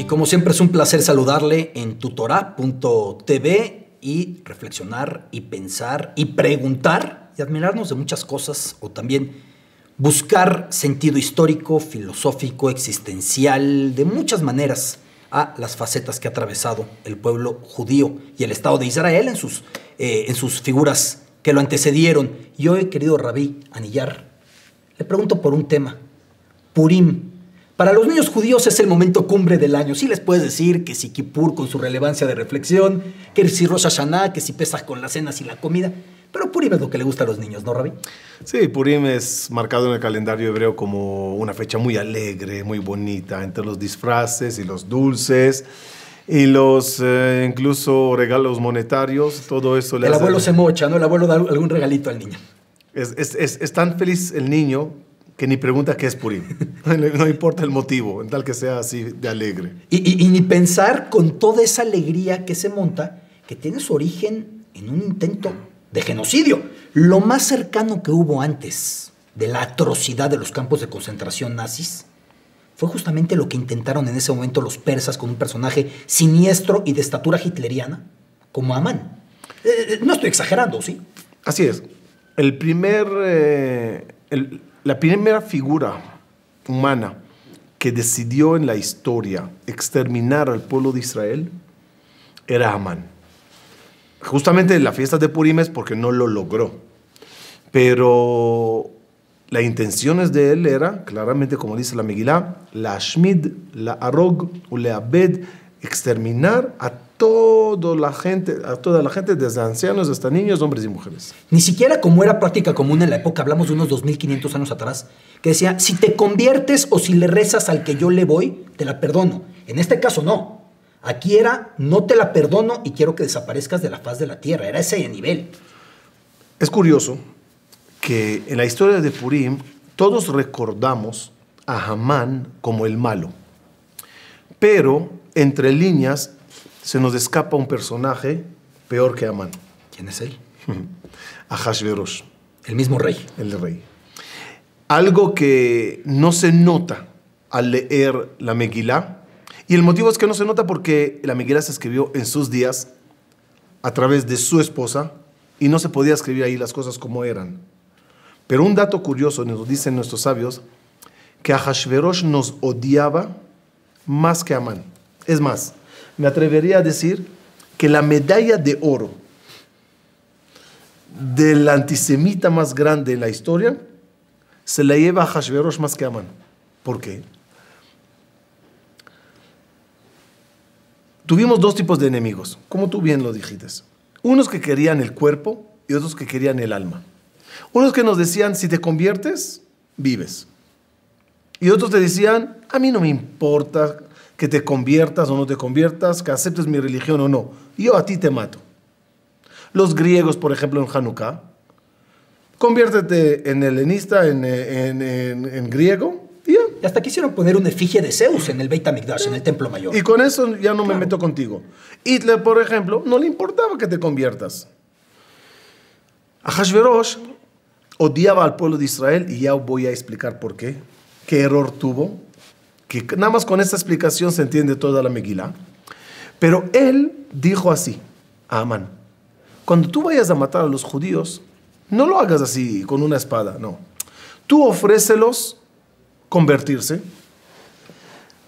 Y como siempre es un placer saludarle en tutorá.tv y reflexionar y pensar y preguntar y admirarnos de muchas cosas o también buscar sentido histórico, filosófico, existencial, de muchas maneras a las facetas que ha atravesado el pueblo judío y el Estado de Israel en sus figuras que lo antecedieron. Y hoy, querido Rabí Anillar, le pregunto por un tema, Purim. Para los niños judíos es el momento cumbre del año. Sí les puedes decir que si Kippur con su relevancia de reflexión, que si Rosh Hashanah, que si Pesach con las cenas y la comida. Pero Purim es lo que le gusta a los niños, ¿no, Rabí? Sí, Purim es marcado en el calendario hebreo como una fecha muy alegre, muy bonita, entre los disfraces y los dulces y los incluso regalos monetarios, todo eso le El hace... abuelo se mocha, ¿no? El abuelo da algún regalito al niño. Es tan feliz el niño que ni pregunta qué es Purim. No importa el motivo, en tal que sea así de alegre. Y ni pensar con toda esa alegría que se monta, que tiene su origen en un intento de genocidio. Lo más cercano que hubo antes de la atrocidad de los campos de concentración nazis fue justamente lo que intentaron en ese momento los persas con un personaje siniestro y de estatura hitleriana como Amán. No estoy exagerando, ¿sí? Así es. La primera figura humana que decidió en la historia exterminar al pueblo de Israel era Amán. Justamente la fiesta de Purim es porque no lo logró. Pero la intención de él era, claramente como dice la Megilá, la Ashmid, la Arog, o la Abed, exterminar a toda la gente, desde ancianos hasta niños, hombres y mujeres. Ni siquiera como era práctica común en la época, hablamos de unos 2500 años atrás, que decía, si te conviertes o si le rezas al que yo le voy, te la perdono. En este caso no. Aquí era, no te la perdono y quiero que desaparezcas de la faz de la tierra. Era ese nivel. Es curioso que en la historia de Purim todos recordamos a Amán como el malo. Pero entre líneas se nos escapa un personaje peor que Amán. ¿Quién es él? Ahashverosh. El mismo rey. El rey. Algo que no se nota al leer la Megilá. Y el motivo es que no se nota porque la Megilá se escribió en sus días a través de su esposa y no se podía escribir ahí las cosas como eran. Pero un dato curioso, nos dicen nuestros sabios, que Ahashverosh nos odiaba más que Amán. Es más, me atrevería a decir que la medalla de oro del antisemita más grande en la historia se la lleva a Ahashverosh más que Amán. ¿Por qué? Tuvimos dos tipos de enemigos, como tú bien lo dijiste. Unos que querían el cuerpo y otros que querían el alma. Unos que nos decían, si te conviertes, vives. Y otros te decían, a mí no me importa que te conviertas o no te conviertas, que aceptes mi religión o no. Yo a ti te mato. Los griegos, por ejemplo, en Hanukkah, conviértete en helenista, en griego, y ya. Y hasta quisieron poner una efigie de Zeus en el Beit HaMikdash, en el templo mayor. Y con eso ya no me meto contigo. Hitler, por ejemplo, no le importaba que te conviertas. Ahashverosh odiaba al pueblo de Israel y ya voy a explicar por qué. Qué error tuvo. Que nada más con esta explicación se entiende toda la Megilá. Pero él dijo así a Amán: cuando tú vayas a matar a los judíos, no lo hagas así con una espada, no. Tú ofrécelos convertirse,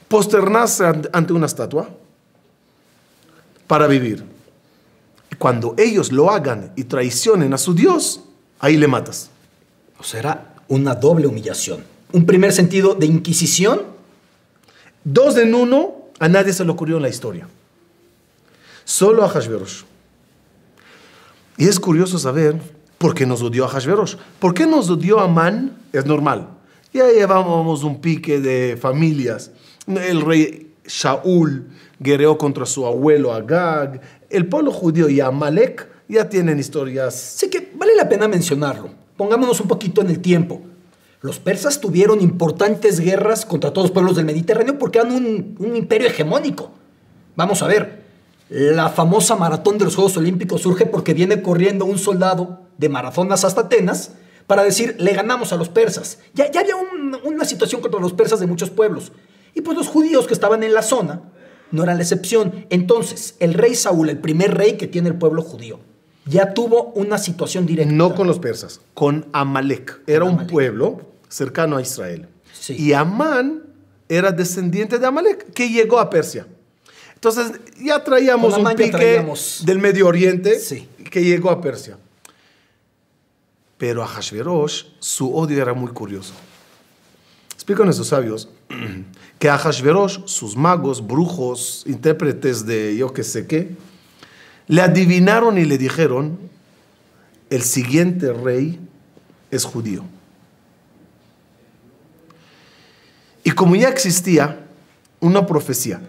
posternarse ante una estatua para vivir. Y cuando ellos lo hagan y traicionen a su Dios, ahí le matas. O sea, era una doble humillación. Un primer sentido de inquisición. Dos en uno, a nadie se le ocurrió en la historia. Solo a Ahashverosh. Y es curioso saber por qué nos odió a Ahashverosh. ¿Por qué nos odió a Amán? Es normal. Ya llevábamos un pique de familias. El rey Shaul guerreó contra su abuelo Agag. El pueblo judío y Amalek ya tienen historias. Sí que vale la pena mencionarlo. Pongámonos un poquito en el tiempo. Los persas tuvieron importantes guerras contra todos los pueblos del Mediterráneo porque eran un imperio hegemónico. Vamos a ver, la famosa maratón de los Juegos Olímpicos surge porque viene corriendo un soldado de Marazonas hasta Atenas para decir, le ganamos a los persas. Ya había una situación contra los persas de muchos pueblos. Y pues los judíos que estaban en la zona no era la excepción. Entonces, el rey Saúl, el primer rey que tiene el pueblo judío, ya tuvo una situación directa. No con los persas, con Amalek. Era un Amalek. pueblo cercano a Israel. Sí. Y Amán era descendiente de Amalek, que llegó a Persia. Entonces ya traíamos Con un Amán ya pique traíamos. del Medio Oriente Sí. que llegó a Persia. Pero a Ahasverosh su odio era muy curioso. Explican nuestros sabios que a Ahasverosh, sus magos, brujos, intérpretes de yo que sé qué, le adivinaron y le dijeron, el siguiente rey es judío. Y como ya existía una profecía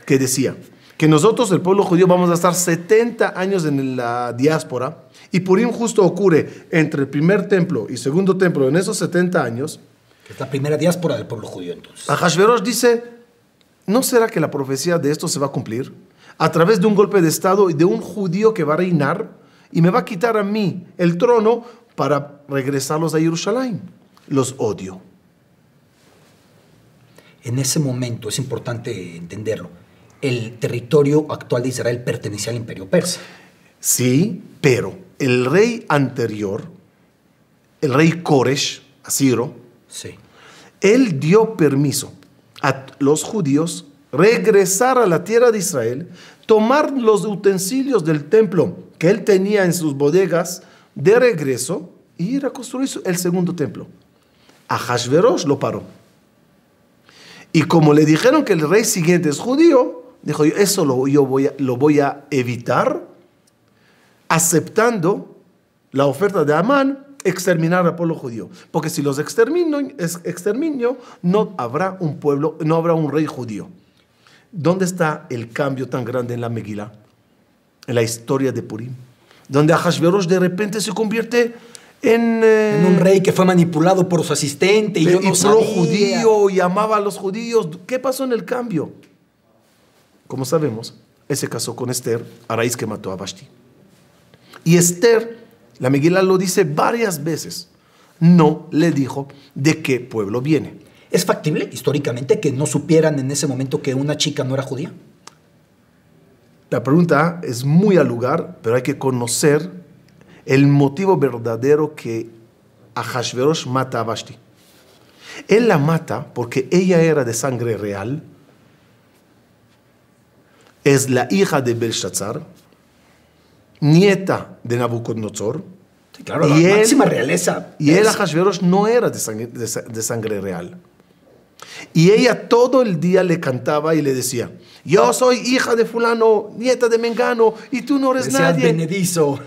que decía que nosotros, el pueblo judío, vamos a estar 70 años en la diáspora, y Purim justo ocurre entre el primer templo y segundo templo en esos 70 años, Que es la primera diáspora del pueblo judío, entonces. Ahasverosh dice, ¿no será que la profecía de esto se va a cumplir? A través de un golpe de estado y de un judío que va a reinar y me va a quitar a mí el trono para regresarlos a Jerusalén. Los odio. En ese momento, es importante entenderlo, el territorio actual de Israel pertenecía al imperio persa. Sí, pero el rey anterior, el rey Koresh, Asiro, Sí. él dio permiso a los judíos regresar a la tierra de Israel, tomar los utensilios del templo que él tenía en sus bodegas de regreso y ir a construir el segundo templo. Ahasverosh lo paró. Y como le dijeron que el rey siguiente es judío, dijo, eso lo voy a evitar, aceptando la oferta de Amán, exterminar al pueblo judío. Porque si los exterminio, no habrá un pueblo, no habrá un rey judío. ¿Dónde está el cambio tan grande en la Megilá? En la historia de Purim. Donde Ahasverosh de repente se convierte en un rey que fue manipulado por su asistente y yo no sabía. Pro-judío y amaba a los judíos. ¿Qué pasó en el cambio? Como sabemos, él se casó con Esther a raíz que mató a Vashti. Y Esther, la Megilá lo dice varias veces, no le dijo de qué pueblo viene. ¿Es factible históricamente que no supieran en ese momento que una chica no era judía? La pregunta es muy al lugar, pero hay que conocer el motivo verdadero que Ahasverosh mata a Vashti. Él la mata porque ella era de sangre real, es la hija de Belshazzar, nieta de Nabucodonosor. Sí, claro, la máxima realeza. Y él, Ahasverosh, no era de sangre real. Y ella todo el día le cantaba y le decía, yo soy hija de fulano, nieta de Mengano, y tú no eres Decía nadie. Benedizo.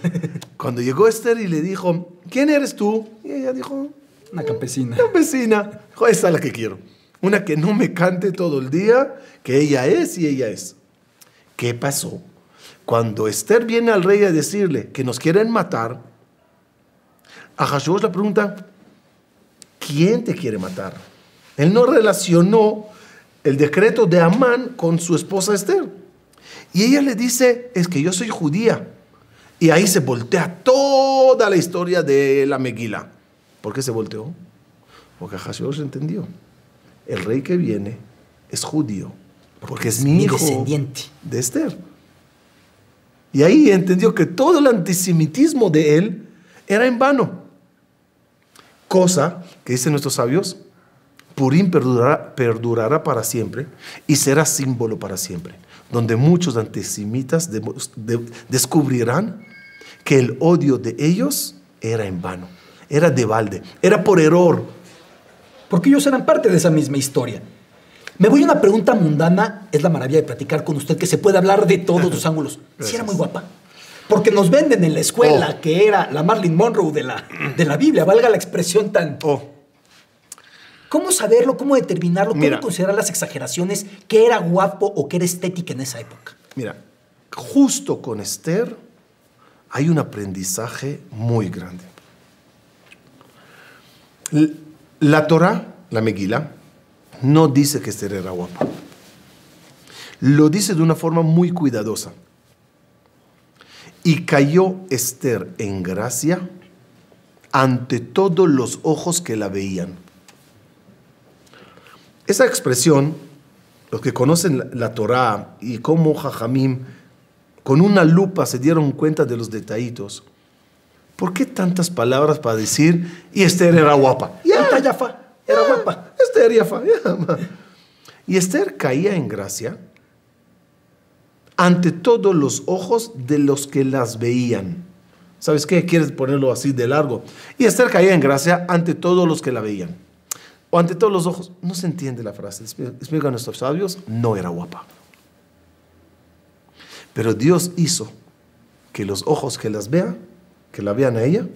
Cuando llegó Esther y le dijo, ¿quién eres tú? Y ella dijo, Una campesina. campesina. Dijo, esa es la que quiero. Una que no me cante todo el día, que ella es y ella es. ¿Qué pasó? Cuando Esther viene al rey a decirle que nos quieren matar, Ahasverosh le pregunta, ¿quién te quiere matar? Él no relacionó el decreto de Amán con su esposa Esther. Y ella le dice, es que yo soy judía. Y ahí se voltea toda la historia de la Megilá. ¿Por qué se volteó? Porque Ahasverosh entendió. El rey que viene es judío. Porque es mi hijo descendiente de Esther. Y ahí entendió que todo el antisemitismo de él era en vano. Cosa que dicen nuestros sabios, Purim perdurará para siempre y será símbolo para siempre, donde muchos antisemitas descubrirán que el odio de ellos era en vano, era de balde, era por error. Porque ellos eran parte de esa misma historia. Me voy a una pregunta mundana. Es la maravilla de platicar con usted, que se puede hablar de todos los ángulos. ¿Sí era muy guapa? Porque nos venden en la escuela que era la Marilyn Monroe de la Biblia, valga la expresión tan... ¿Cómo saberlo? ¿Cómo determinarlo? ¿Cómo considerar las exageraciones? ¿Qué era guapo o qué era estética en esa época? Mira, justo con Esther hay un aprendizaje muy grande. La Torá, la Megilá, no dice que Esther era guapa. Lo dice de una forma muy cuidadosa. Y cayó Esther en gracia ante todos los ojos que la veían. Esa expresión los que conocen la Torá y cómo Jajamim con una lupa se dieron cuenta de los detallitos. ¿Por qué tantas palabras para decir y Esther era guapa? Ya, Yafa, era guapa. Esther, Yafa, ya. Y Esther caía en gracia ante todos los ojos de los que las veían. ¿Sabes qué? Quieres ponerlo así de largo. Y Esther caía en gracia ante todos los que la veían. O ante todos los ojos. No se entiende la frase. Explican nuestros sabios. No era guapa. Pero Dios hizo que los ojos que las vean, que la vean a ella,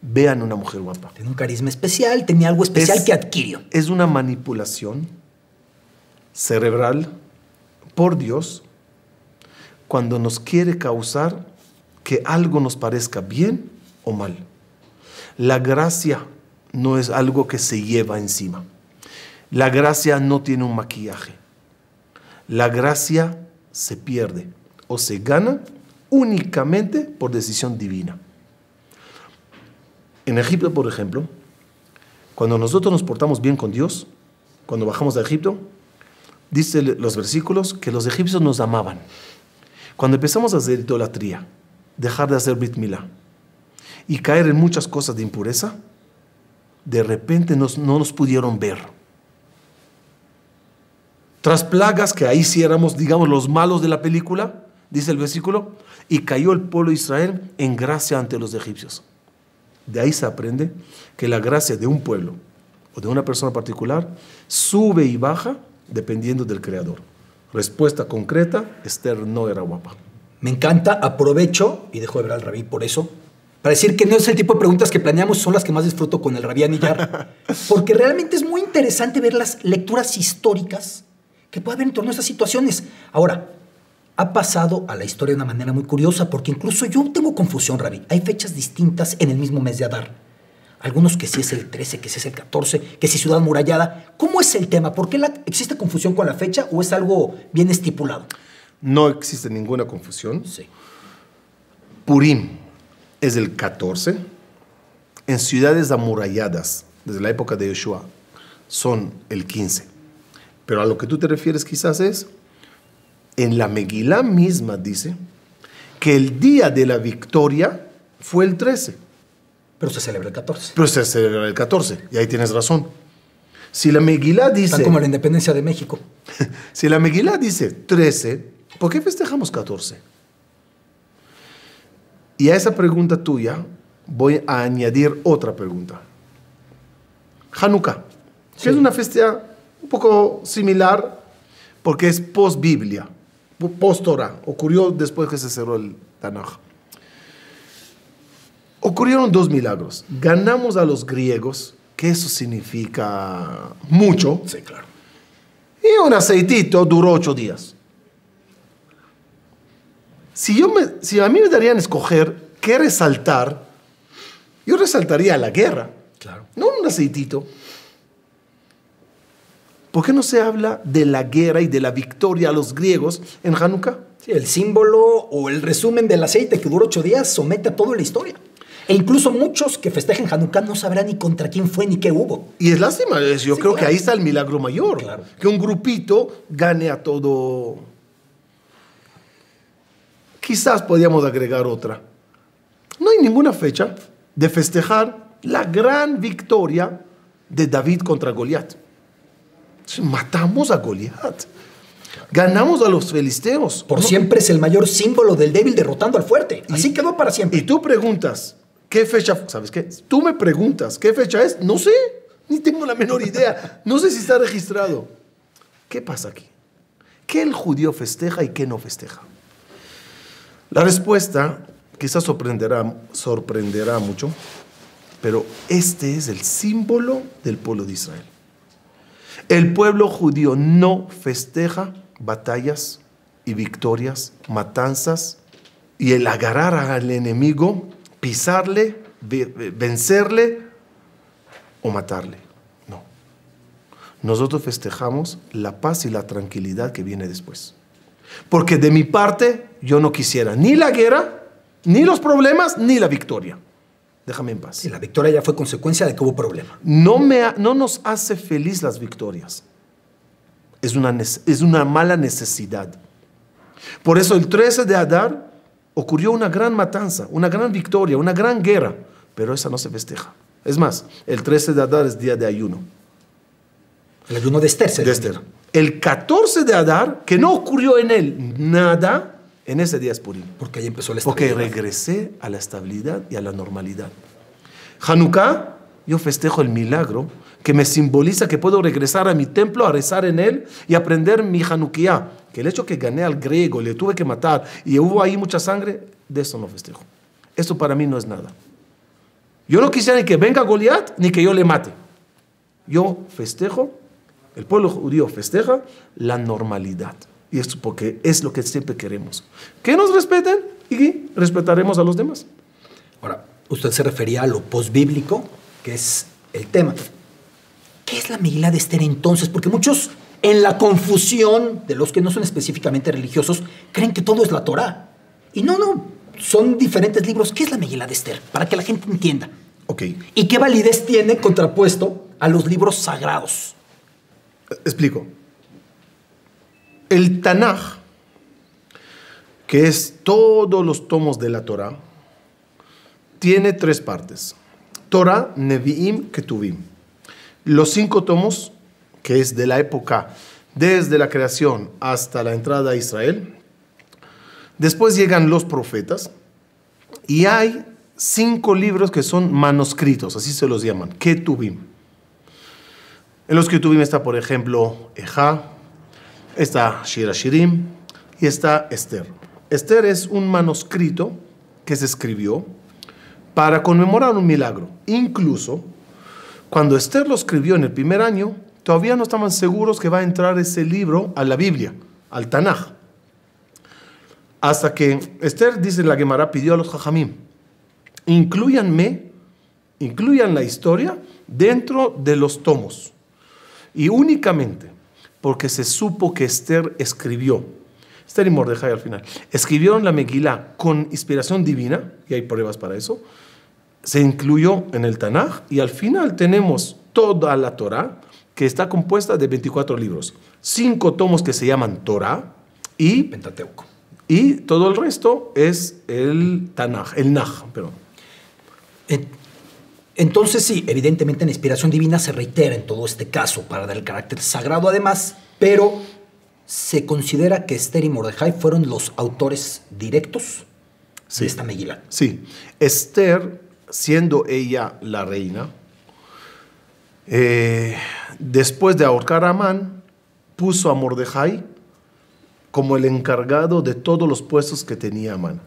vean una mujer guapa. Tenía un carisma especial, tenía algo especial que adquirió. Es una manipulación cerebral por Dios cuando nos quiere causar que algo nos parezca bien o mal. La gracia no es algo que se lleva encima. La gracia no tiene un maquillaje. La gracia se pierde o se gana únicamente por decisión divina. En Egipto, por ejemplo, cuando nosotros nos portamos bien con Dios, cuando bajamos de Egipto, dice los versículos que los egipcios nos amaban. Cuando empezamos a hacer idolatría, dejar de hacer Brit Milá y caer en muchas cosas de impureza, de repente no nos pudieron ver. Tras plagas que ahí sí éramos, digamos, los malos de la película, dice el versículo, y cayó el pueblo de Israel en gracia ante los egipcios. De ahí se aprende que la gracia de un pueblo o de una persona particular sube y baja dependiendo del creador. Respuesta concreta, Esther no era guapa. Me encanta, aprovecho, y dejo de ver al Rabí por eso, para decir que no es el tipo de preguntas que planeamos, son las que más disfruto con el Rabí Aniyar, porque realmente es muy interesante ver las lecturas históricas que puede haber en torno a esas situaciones. Ahora, ha pasado a la historia de una manera muy curiosa, porque incluso yo tengo confusión, Rabí. Hay fechas distintas en el mismo mes de Adar. Algunos que sí es el 13, que sí es el 14, que sí Ciudad Murallada. ¿Cómo es el tema? ¿Por qué existe confusión con la fecha o es algo bien estipulado? No existe ninguna confusión. Sí. Purim es el 14. En ciudades amuralladas, desde la época de Yoshua, son el 15. Pero a lo que tú te refieres quizás es, en la Megilá misma dice que el día de la victoria fue el 13. Pero se celebra el 14. Pero se celebra el 14, y ahí tienes razón. Si la Megilá dice... Tan como la independencia de México. Si la Megilá dice 13, ¿por qué festejamos 14? Y a esa pregunta tuya voy a añadir otra pregunta. Hanukkah, que es una fiesta un poco similar porque es post-Biblia, post-Torah. Ocurrió después que se cerró el Tanaj. Ocurrieron dos milagros. Ganamos a los griegos, que eso significa mucho. Sí, claro. Y un aceitito duró 8 días. Si a mí me darían escoger qué resaltar, yo resaltaría la guerra. Claro. No un aceitito. ¿Por qué no se habla de la guerra y de la victoria a los griegos en Hanukkah? Sí, el símbolo o el resumen del aceite que duró 8 días somete a toda la historia. E incluso muchos que festejen Hanukkah no sabrán ni contra quién fue ni qué hubo. Y es lástima, yo creo claro. que ahí está el milagro mayor. Claro. Que un grupito gane a todo. Quizás podríamos agregar otra. No hay ninguna fecha de festejar la gran victoria de David contra Goliat. Matamos a Goliat. Ganamos a los filisteos. Por siempre es el mayor símbolo del débil derrotando al fuerte. Así quedó para siempre. Y tú preguntas, ¿qué fecha? ¿Sabes qué? Tú me preguntas, ¿qué fecha es? No sé, ni tengo la menor idea. No sé si está registrado. ¿Qué pasa aquí? ¿Qué el judío festeja y qué no festeja? La respuesta quizás sorprenderá mucho, pero este es el símbolo del pueblo de Israel. El pueblo judío no festeja batallas y victorias, matanzas y el agarrar al enemigo, pisarle, vencerle o matarle. No. Nosotros festejamos la paz y la tranquilidad que viene después. Porque de mi parte yo no quisiera ni la guerra, ni los problemas, ni la victoria. Déjame en paz. Sí, la victoria ya fue consecuencia de que hubo problema. No nos hace feliz las victorias. es una mala necesidad. Por eso el 13 de Adar ocurrió una gran matanza, una gran victoria, una gran guerra, pero esa no se festeja. Es más, el 13 de Adar es día de ayuno. El ayuno de Esther. De Esther. El 14 de Adar, que no ocurrió en él nada, en ese día es Purim. Porque ahí empezó la estabilidad. Porque regresé a la estabilidad y a la normalidad. Hanukkah, yo festejo el milagro que me simboliza que puedo regresar a mi templo a rezar en él y aprender mi Hanukkah. Que el hecho que gané al griego, le tuve que matar y hubo ahí mucha sangre, de eso no festejo. Eso para mí no es nada. Yo no quisiera ni que venga Goliat ni que yo le mate. Yo festejo, el pueblo judío festeja la normalidad. Y esto porque es lo que siempre queremos. Que nos respeten y respetaremos a los demás. Ahora, usted se refería a lo posbíblico, que es el tema. ¿Qué es la Megilá de Esther entonces? Porque muchos, en la confusión de los que no son específicamente religiosos, creen que todo es la Torá. Y no, son diferentes libros. ¿Qué es la Megilá de Esther? Para que la gente entienda. Ok. ¿Y qué validez tiene contrapuesto a los libros sagrados? Explico. El Tanaj, que es todos los tomos de la Torá, tiene 3 partes. Torah, Nevi'im, Ketuvim. Los 5 tomos, que es de la época desde la creación hasta la entrada a Israel. Después llegan los profetas y hay 5 libros que son manuscritos, así se los llaman, Ketuvim. En los Ketuvim está, por ejemplo, Ejá, está Shir HaShirim y está Esther. Esther es un manuscrito que se escribió para conmemorar un milagro. Incluso, cuando Esther lo escribió en el primer año, todavía no estaban seguros que va a entrar ese libro a la Biblia, al Tanaj. Hasta que Esther, dice la Gemara, pidió a los Jajamim, incluyan la historia dentro de los tomos. Y únicamente porque se supo que Esther escribió, Esther y Mordejai al final, escribieron la Megilá con inspiración divina, y hay pruebas para eso, se incluyó en el Tanaj, y al final tenemos toda la Torá, que está compuesta de 24 libros, 5 tomos que se llaman Torá, y Pentateuco. Y todo el resto es el Tanaj, el Naj, perdón. Entonces sí, evidentemente la inspiración divina se reitera en todo este caso para dar el carácter sagrado además, pero se considera que Esther y Mordejai fueron los autores directos de esta Megilá. Sí, Esther, siendo ella la reina, después de ahorcar a Amán, puso a Mordejai como el encargado de todos los puestos que tenía Amán.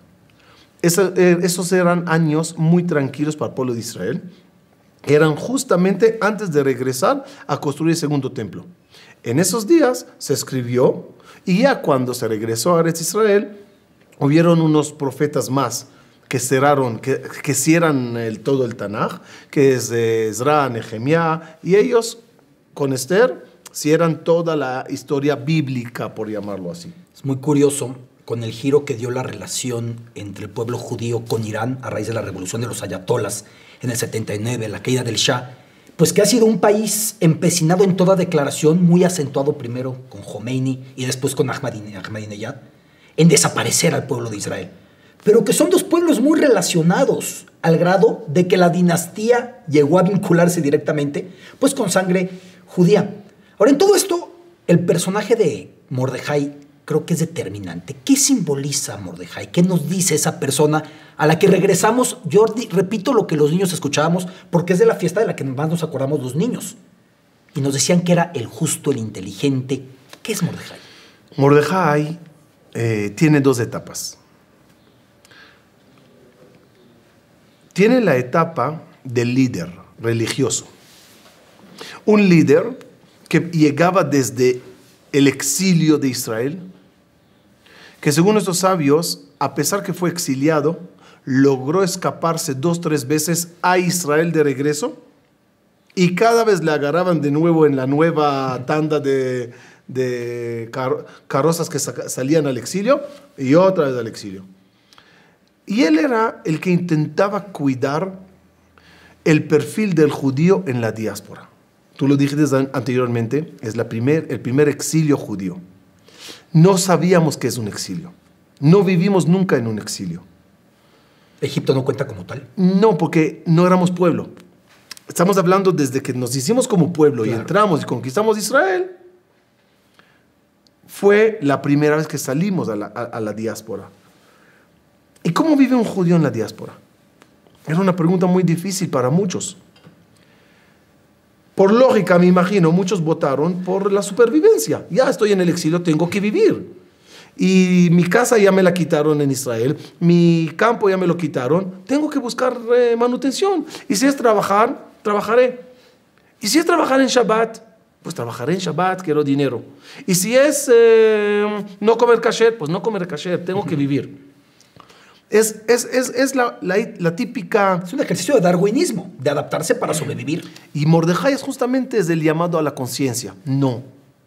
Esos eran años muy tranquilos para el pueblo de Israel. Eran justamente antes de regresar a construir el segundo templo. En esos días se escribió, y ya cuando se regresó a Eretz Israel, hubieron unos profetas más que cerraron, que cierran todo el Tanaj, que es Ezra, Nehemías, y ellos con Esther cierran toda la historia bíblica, por llamarlo así. Es muy curioso con el giro que dio la relación entre el pueblo judío con Irán a raíz de la revolución de los ayatolas en el 79, la caída del Shah, pues que ha sido un país empecinado en toda declaración, muy acentuado primero con Khomeini y después con Ahmadinejad, en desaparecer al pueblo de Israel. Pero que son 2 pueblos muy relacionados, al grado de que la dinastía llegó a vincularse directamente pues con sangre judía. Ahora, en todo esto, el personaje de Mordejai creo que es determinante. ¿Qué simboliza Mordejai? ¿Qué nos dice esa persona a la que regresamos? Yo repito lo que los niños escuchábamos, porque es de la fiesta de la que más nos acordamos los niños. Y nos decían que era el justo, el inteligente. ¿Qué es Mordejai? Mordejai tiene 2 etapas. Tiene la etapa del líder religioso. Un líder que llegaba desde el exilio de Israel, que según estos sabios, a pesar que fue exiliado, logró escaparse 2-3 veces a Israel de regreso, y cada vez le agarraban de nuevo en la nueva tanda de carrozas que salían al exilio, y otra vez al exilio. Y él era el que intentaba cuidar el perfil del judío en la diáspora. tú lo dijiste anteriormente, es el primer exilio judío. No sabíamos qué es un exilio. No vivimos nunca en un exilio. ¿Egipto no cuenta como tal? No, porque no éramos pueblo. Estamos hablando desde que nos hicimos como pueblo y entramos y conquistamos Israel. Fue la primera vez que salimos a la diáspora. ¿Y cómo vive un judío en la diáspora? Era una pregunta muy difícil para muchos. Por lógica, me imagino, muchos votaron por la supervivencia. Ya estoy en el exilio, tengo que vivir. Y mi casa ya me la quitaron en Israel, mi campo ya me lo quitaron, tengo que buscar manutención. Y si es trabajar, trabajaré. Y si es trabajar en Shabbat, pues trabajaré en Shabbat, quiero dinero. Y si es no comer kasher, pues no comer kasher, tengo que vivir. Es la típica... Es un ejercicio de darwinismo, de adaptarse para sobrevivir. Y Mordejai es justamente el llamado a la conciencia. No,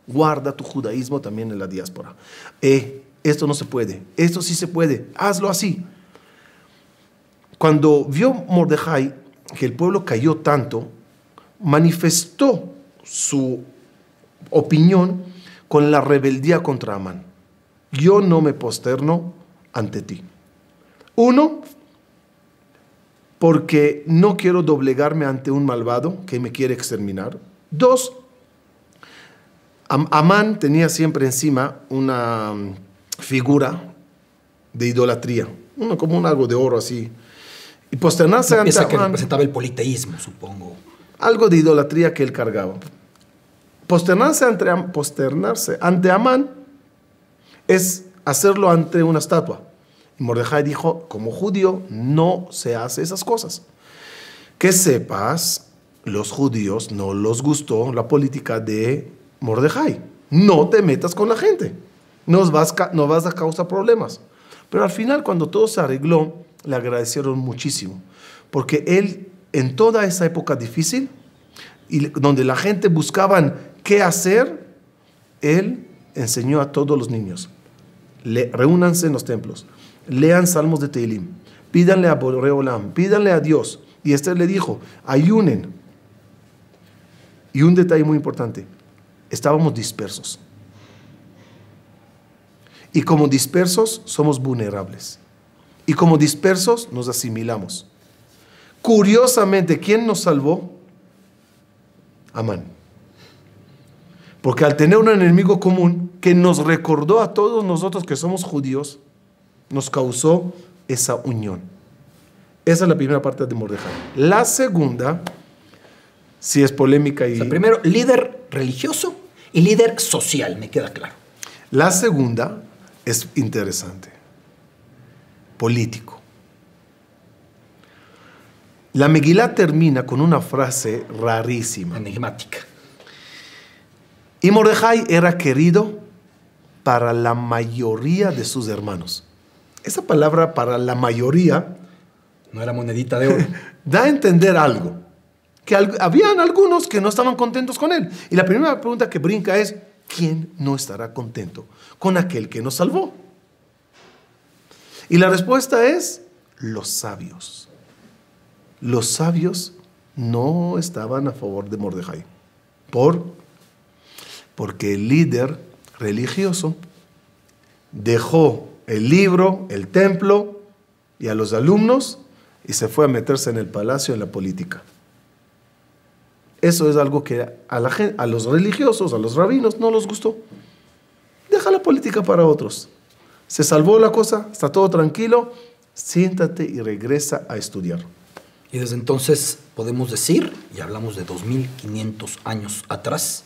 guarda tu judaísmo también en la diáspora. Esto no se puede, esto sí se puede, hazlo así. Cuando vio Mordejai que el pueblo cayó tanto, manifestó su opinión con la rebeldía contra Amán. Yo no me posterno ante ti. Uno, porque no quiero doblegarme ante un malvado que me quiere exterminar. Dos, Amán tenía siempre encima una figura de idolatría, como algo de oro así. Y posternarse una ante pieza que Amán, representaba el politeísmo, supongo. algo de idolatría que él cargaba. Posternarse ante Amán es hacerlo ante una estatua. Y Mordejai dijo, como judío no se hace esas cosas. Que sepas, los judíos no les gustó la política de Mordejai. No te metas con la gente, no vas a causar problemas. Pero al final, cuando todo se arregló, le agradecieron muchísimo. Porque él, en toda esa época difícil, y donde la gente buscaban qué hacer, él enseñó a todos los niños, reúnanse en los templos, lean salmos de Tehilim, pídanle a Borei Olam, pídanle a Dios. Y Esther le dijo, ayunen. Y un detalle muy importante, estábamos dispersos. Y como dispersos somos vulnerables. Y como dispersos nos asimilamos. Curiosamente, ¿quién nos salvó? Amán. Porque al tener un enemigo común que nos recordó a todos nosotros que somos judíos, nos causó esa unión. Esa es la primera parte de Mordejai. La segunda, si es polémica y... O sea, primero, líder religioso y líder social, me queda claro. La segunda es interesante. Político. La Megilá termina con una frase rarísima. Enigmática. Y Mordejai era querido para la mayoría de sus hermanos. Esa palabra para la mayoría no era monedita de oro. Da a entender algo. Que habían algunos que no estaban contentos con él. Y la primera pregunta que brinca es, ¿quién no estará contento con aquel que nos salvó? Y la respuesta es, los sabios. Los sabios no estaban a favor de Mordejai. Porque el líder religioso dejó el libro, el templo y a los alumnos y se fue a meterse en el palacio, en la política. Eso es algo que a los religiosos, a los rabinos, no les gustó. Deja la política para otros. Se salvó la cosa, está todo tranquilo, siéntate y regresa a estudiar. Y desde entonces podemos decir, y hablamos de 2500 años atrás,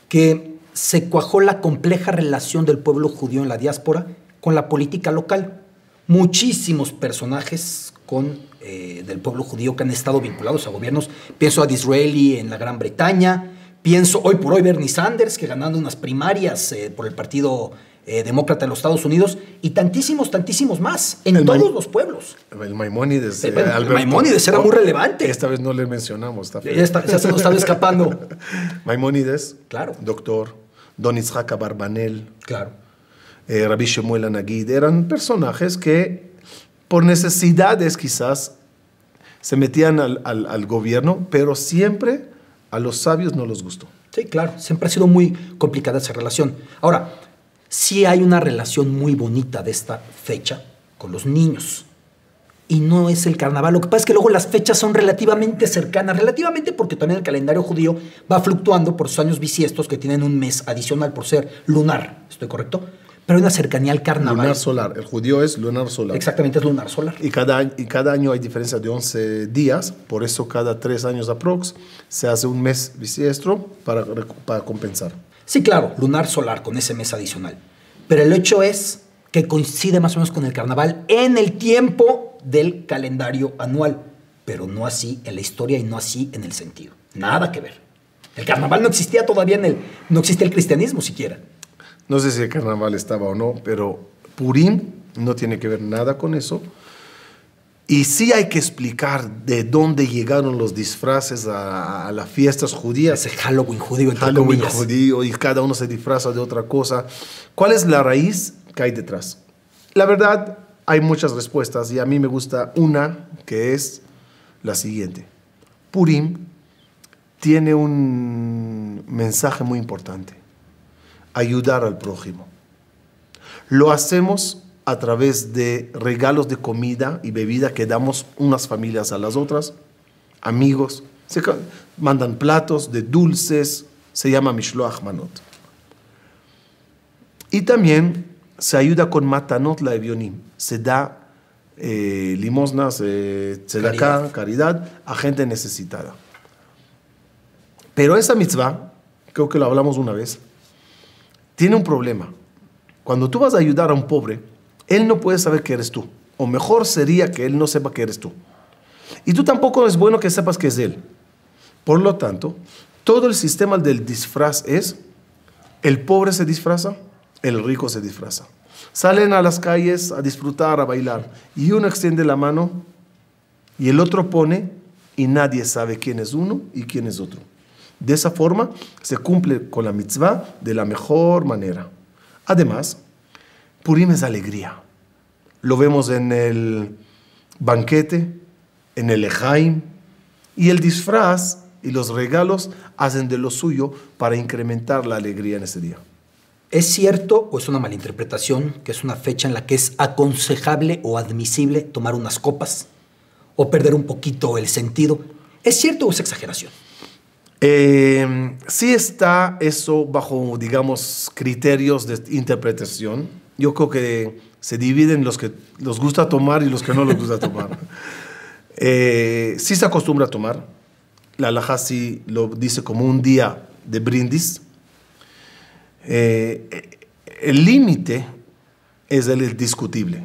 que se cuajó la compleja relación del pueblo judío en la diáspora con la política local. Muchísimos personajes del pueblo judío que han estado vinculados a gobiernos. Pienso a Disraeli en la Gran Bretaña, pienso hoy por hoy Bernie Sanders, que ganando unas primarias por el Partido Demócrata de los Estados Unidos, y tantísimos más, en todos los pueblos. El Maimónides. El Maimónides era muy relevante. Esta vez no le mencionamos. Ya se nos estaba escapando. Maimónides, claro. Doctor, Don Itzhak Abarbanel, claro. Rabbi Shemuel Anagid, eran personajes que por necesidades quizás se metían al gobierno, pero siempre A los sabios no les gustó. Sí, claro, siempre ha sido muy complicada esa relación. Ahora, sí hay una relación muy bonita de esta fecha con los niños. Y no es el carnaval. Lo que pasa es que luego las fechas son relativamente cercanas. Relativamente porque también el calendario judío va fluctuando por sus años bisiestos que tienen un mes adicional por ser lunar. ¿Estoy correcto? Pero hay una cercanía al carnaval. Lunar solar. El judío es lunar solar. Exactamente, es lunar solar. Y cada año hay diferencia de 11 días. Por eso cada 3 años aprox se hace un mes bisiestro para compensar. Sí, claro, lunar solar con ese mes adicional. Pero el hecho es que coincide más o menos con el carnaval en el tiempo del calendario anual, pero no así en la historia y no así en el sentido. Nada que ver. El carnaval no existía todavía no existía el cristianismo siquiera. No sé si el carnaval estaba o no, pero Purim no tiene que ver nada con eso. Y sí hay que explicar de dónde llegaron los disfraces a las fiestas judías. Ese Halloween judío, entre Halloween comillas. judío, y cada uno se disfraza de otra cosa. ¿Cuál es la raíz que hay detrás? La verdad, hay muchas respuestas y a mí me gusta una que es la siguiente. Purim tiene un mensaje muy importante: ayudar al prójimo. Lo hacemos a través de regalos de comida y bebida que damos unas familias a las otras, amigos, mandan platos de dulces, se llama Mishloach Manot. Y también se ayuda con Matanot la Evionim, se da limosnas, tzedakah, caridad a gente necesitada. Pero esa mitzvah, creo que lo hablamos una vez, tiene un problema. Cuando tú vas a ayudar a un pobre, él no puede saber que eres tú. O mejor sería que él no sepa que eres tú. Y tú tampoco es bueno que sepas que es él. Por lo tanto, todo el sistema del disfraz es: el pobre se disfraza, el rico se disfraza. Salen a las calles a disfrutar, a bailar. Y uno extiende la mano y el otro pone, y nadie sabe quién es uno y quién es otro. De esa forma se cumple con la mitzvah de la mejor manera. Además, Purim es alegría. Lo vemos en el banquete, en el Ejaim, y el disfraz y los regalos hacen de lo suyo para incrementar la alegría en ese día. ¿Es cierto o es una malinterpretación que es una fecha en la que es aconsejable o admisible tomar unas copas o perder un poquito el sentido? ¿Es cierto o es exageración? Sí está eso bajo, digamos, criterios de interpretación. Yo creo que se dividen los que les gusta tomar y los que no les gusta tomar. Sí se acostumbra a tomar. La halajá sí lo dice como un día de brindis. El límite es el discutible.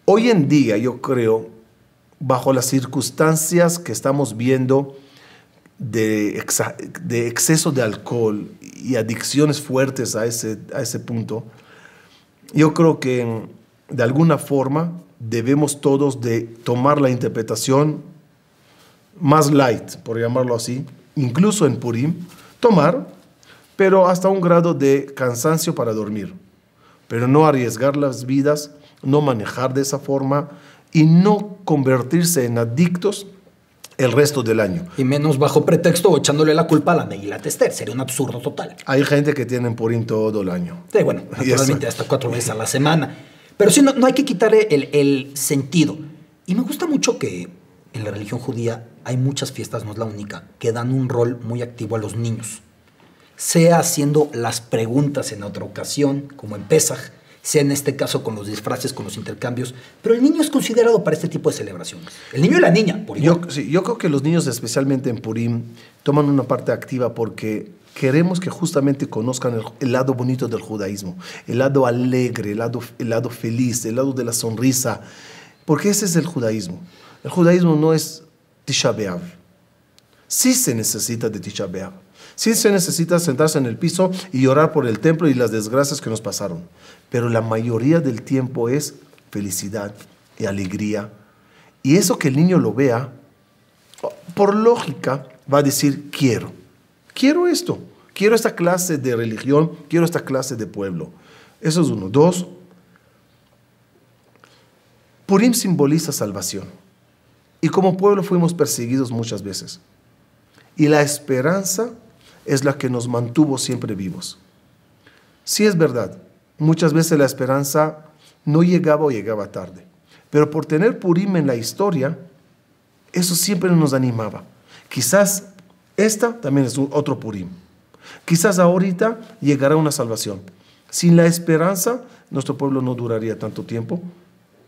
Hoy en día, yo creo, bajo las circunstancias que estamos viendo de exceso de alcohol y adicciones fuertes a ese punto, yo creo que de alguna forma debemos todos de tomar la interpretación más light, por llamarlo así, incluso en Purim, tomar, pero hasta un grado de cansancio para dormir, pero no arriesgar las vidas, no manejar de esa forma y no convertirse en adictos el resto del año. Y menos bajo pretexto o echándole la culpa a la Megilat Esther. Sería un absurdo total. Hay gente que tiene Purim todo el año. Sí, bueno, naturalmente hasta 4 veces a la semana. Pero sí, no hay que quitarle el sentido. Y me gusta mucho que en la religión judía hay muchas fiestas, no es la única, que dan un rol muy activo a los niños. Sea haciendo las preguntas en otra ocasión, como en Pesaj, sea en este caso con los disfraces, con los intercambios, pero el niño es considerado para este tipo de celebraciones. El niño y la niña, por igual. Yo creo que los niños, especialmente en Purim, toman una parte activa porque queremos que justamente conozcan el lado bonito del judaísmo, el lado alegre, el lado feliz, el lado de la sonrisa, porque ese es el judaísmo. El judaísmo no es Tisha B'Av. Sí se necesita de Tisha B'Av. Sí se necesita sentarse en el piso y llorar por el templo y las desgracias que nos pasaron. Pero la mayoría del tiempo es felicidad y alegría. Y eso que el niño lo vea, por lógica, va a decir, quiero esto. Quiero esta clase de religión, quiero esta clase de pueblo. Eso es uno. 2, Purim simboliza salvación. Y como pueblo fuimos perseguidos muchas veces. Y la esperanza es la que nos mantuvo siempre vivos. Sí es verdad, muchas veces la esperanza no llegaba o llegaba tarde. Pero por tener Purim en la historia, eso siempre nos animaba. Quizás esta también es otro Purim. Quizás ahorita llegará una salvación. Sin la esperanza, nuestro pueblo no duraría tanto tiempo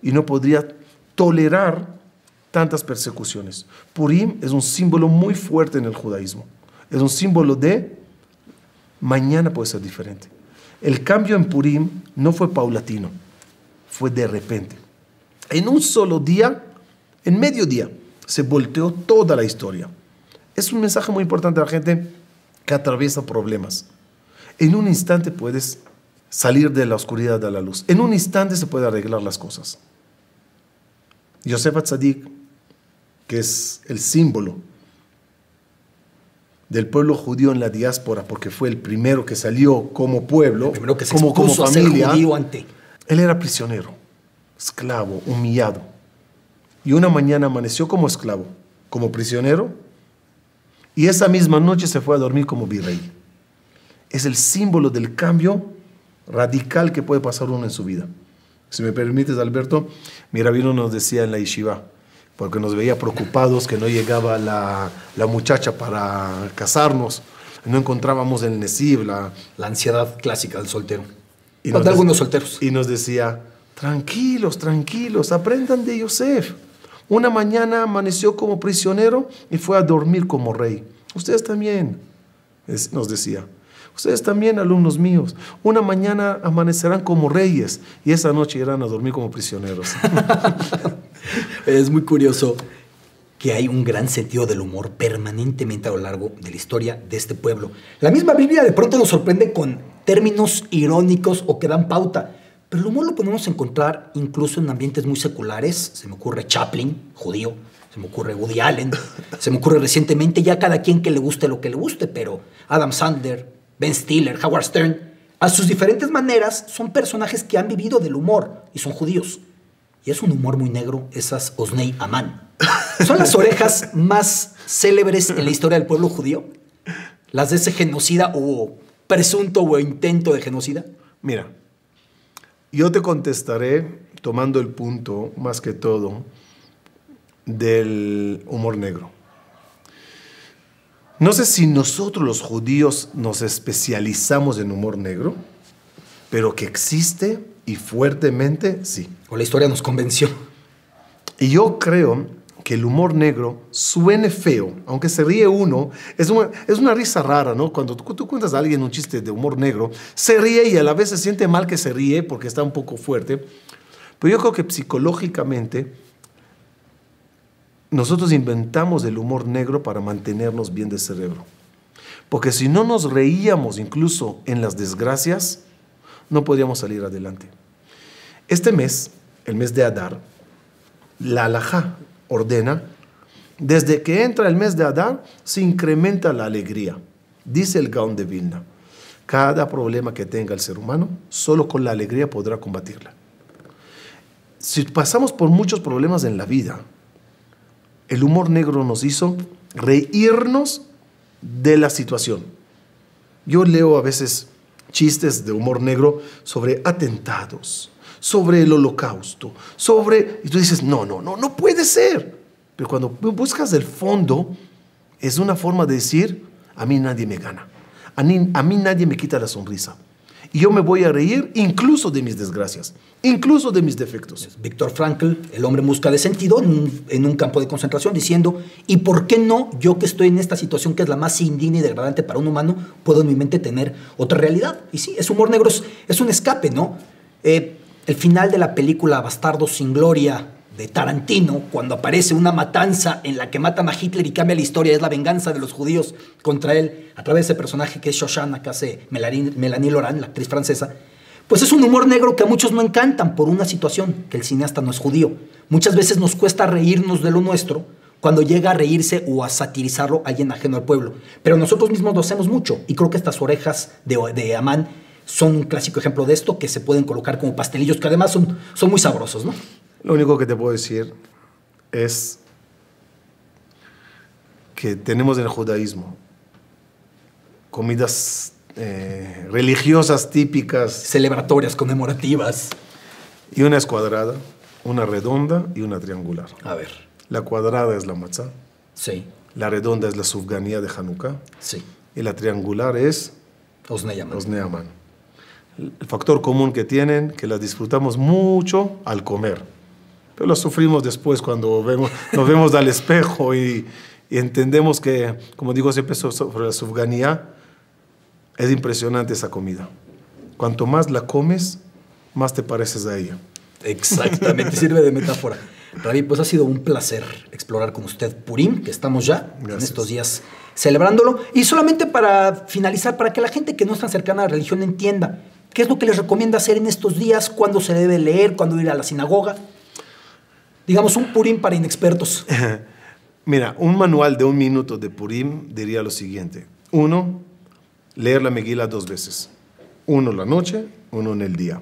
y no podría tolerar tantas persecuciones. Purim es un símbolo muy fuerte en el judaísmo. Es un símbolo de mañana puede ser diferente. El cambio en Purim no fue paulatino, fue de repente. En un solo día, en medio día, se volteó toda la historia. Es un mensaje muy importante a la gente que atraviesa problemas. En un instante puedes salir de la oscuridad a la luz. En un instante se pueden arreglar las cosas. Yosef Atzadik, que es el símbolo del pueblo judío en la diáspora, porque fue el primero que salió como pueblo, el primero que se como expuso familia, a ser judío ante. Él era prisionero, esclavo, humillado. Y una mañana amaneció como esclavo, como prisionero, y esa misma noche se fue a dormir como virrey. Es el símbolo del cambio radical que puede pasar uno en su vida. Si me permites, Alberto, mi rabino nos decía en la yeshiva, porque nos veía preocupados que no llegaba la muchacha para casarnos, no encontrábamos el Nesib, la ansiedad clásica del soltero. Y de algunos solteros. Y nos decía, tranquilos, tranquilos, aprendan de Yosef. Una mañana amaneció como prisionero y fue a dormir como rey. Ustedes también, nos decía. Ustedes también, alumnos míos, una mañana amanecerán como reyes y esa noche irán a dormir como prisioneros. Es muy curioso que hay un gran sentido del humor permanentemente a lo largo de la historia de este pueblo. La misma Biblia de pronto nos sorprende con términos irónicos o que dan pauta, pero el humor lo podemos encontrar incluso en ambientes muy seculares. Se me ocurre Chaplin, judío, se me ocurre Woody Allen, se me ocurre recientemente ya cada quien que le guste lo que le guste, pero Adam Sandler, Ben Stiller, Howard Stern, a sus diferentes maneras, son personajes que han vivido del humor y son judíos. Y es un humor muy negro, esas Osnei Amán. Son las orejas más célebres en la historia del pueblo judío. Las de ese genocida o presunto o intento de genocida. Mira, yo te contestaré tomando el punto, más que todo, del humor negro. No sé si nosotros los judíos nos especializamos en humor negro, pero que existe y fuertemente sí. O la historia nos convenció. Y yo creo que el humor negro suene feo, aunque se ríe uno, es una risa rara, ¿no? Cuando tú cuentas a alguien un chiste de humor negro, se ríe y a la vez se siente mal que se ríe porque está un poco fuerte. Pero yo creo que psicológicamente nosotros inventamos el humor negro para mantenernos bien de cerebro. Porque si no nos reíamos incluso en las desgracias, no podríamos salir adelante. Este mes, el mes de Adar, la halajá ordena, desde que entra el mes de Adar, se incrementa la alegría. Dice el Gaón de Vilna, cada problema que tenga el ser humano, solo con la alegría podrá combatirla. Si pasamos por muchos problemas en la vida, el humor negro nos hizo reírnos de la situación. Yo leo a veces chistes de humor negro sobre atentados, sobre el holocausto, y tú dices, no puede ser. Pero cuando buscas el fondo, es una forma de decir, a mí nadie me gana, a mí nadie me quita la sonrisa. Y yo me voy a reír incluso de mis desgracias, incluso de mis defectos. Viktor Frankl, el hombre en busca de sentido, en un campo de concentración, diciendo, ¿y por qué no yo que estoy en esta situación que es la más indigna y degradante para un humano, puedo en mi mente tener otra realidad? Y sí, es humor negro, es un escape, ¿no? El final de la película Bastardos sin Gloria de Tarantino, cuando aparece una matanza en la que matan a Hitler y cambia la historia, es la venganza de los judíos contra él, a través de ese personaje que es Shoshana, que hace Melanie Laurent, la actriz francesa, pues es un humor negro que a muchos no encantan por una situación, que el cineasta no es judío. Muchas veces nos cuesta reírnos de lo nuestro cuando llega a reírse o a satirizarlo alguien ajeno al pueblo. Pero nosotros mismos lo hacemos mucho, y creo que estas orejas de Amán son un clásico ejemplo de esto, que se pueden colocar como pastelillos, que además son muy sabrosos, ¿no? Lo único que te puedo decir es que tenemos en el judaísmo. Comidas religiosas típicas. Celebratorias, conmemorativas. Y una es cuadrada, una redonda y una triangular. A ver. La cuadrada es la matzá. Sí. La redonda es la sufganía de Hanukkah. Sí. Y la triangular es Osnei Aman. Osnei Aman. El factor común que tienen, que las disfrutamos mucho al comer. Pero las sufrimos después cuando nos vemos al espejo y entendemos que, como digo siempre sobre la sufganía, es impresionante esa comida. Cuanto más la comes, más te pareces a ella. Exactamente, sirve de metáfora. Rabbi, pues ha sido un placer explorar con usted Purim, que estamos ya en estos días celebrándolo. Y solamente para finalizar, para que la gente que no es tan cercana a la religión entienda, ¿qué es lo que les recomienda hacer en estos días? ¿Cuándo se debe leer? ¿Cuándo ir a la sinagoga? Digamos, un Purim para inexpertos. Mira, un manual de 1 minuto de Purim diría lo siguiente. 1, leer la Megilá 2 veces. 1 en la noche, 1 en el día.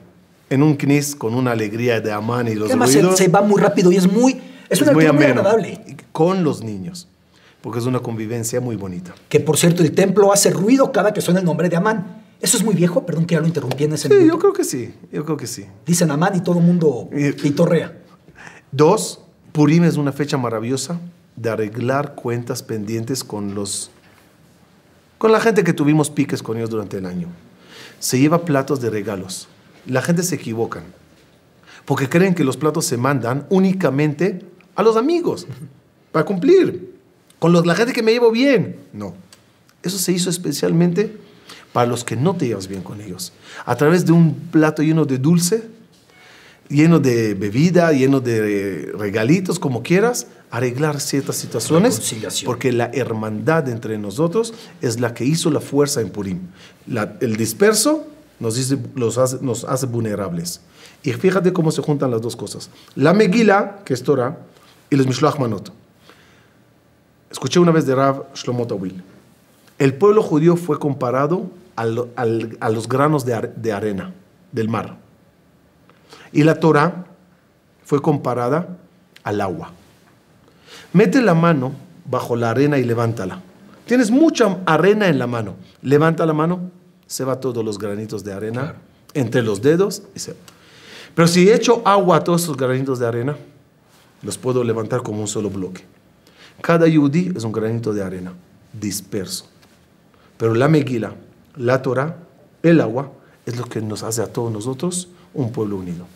En un knis con una alegría de Amán y los Además, ruidos. se va muy rápido y es una muy lectura muy ameno, agradable. con los niños, porque es una convivencia muy bonita. Que, por cierto, el templo hace ruido cada que suena el nombre de Amán. ¿Eso es muy viejo? Perdón que ya lo interrumpí en ese Sí, minuto. yo creo que sí. Dicen Amán y todo el mundo pitorrea. 2, Purim es una fecha maravillosa de arreglar cuentas pendientes con la gente que tuvimos piques con ellos durante el año. Se lleva platos de regalos. La gente se equivoca porque creen que los platos se mandan únicamente a los amigos para cumplir con la gente que me llevo bien. No, eso se hizo especialmente para los que no te llevas bien con ellos, a través de un plato lleno de dulce, lleno de bebida, lleno de regalitos, como quieras, arreglar ciertas situaciones, porque la hermandad entre nosotros es la que hizo la fuerza en Purim. El disperso nos hace vulnerables. Y fíjate cómo se juntan las dos cosas. La Megilá, que es Torah, y los Mishloach Manot. Escuché una vez de Rav Shlomo Tawil. El pueblo judío fue comparado a los granos de arena del mar. Y la Torah fue comparada al agua. Mete la mano bajo la arena y levántala. Tienes mucha arena en la mano. Levanta la mano, se va todos los granitos de arena entre los dedos. Pero si echo agua a todos esos granitos de arena, los puedo levantar como un solo bloque. Cada yudí es un granito de arena disperso. Pero la Megilá, la Torah, el agua, es lo que nos hace a todos nosotros un pueblo unido.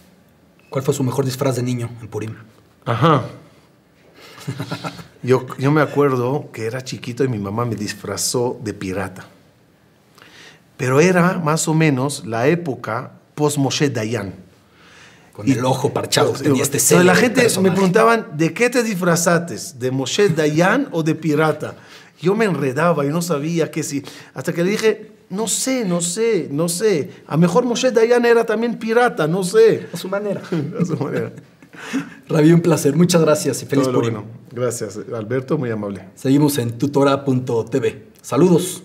¿Cuál fue su mejor disfraz de niño en Purim? Ajá. Yo me acuerdo que era chiquito y mi mamá me disfrazó de pirata. Pero era más o menos la época post-Moshe Dayan. Con el ojo parchado. Tenía este sello. La gente me preguntaban, ¿de qué te disfrazaste? ¿De Moshe Dayan o de pirata? Yo me enredaba y no sabía qué sí. Hasta que le dije, no sé. A lo mejor Moshe Dayan era también pirata, no sé. A su manera. A su manera. Rabbi, un placer. Muchas gracias y feliz Purim. Bueno. Gracias, Alberto, muy amable. Seguimos en tutora.tv. Saludos.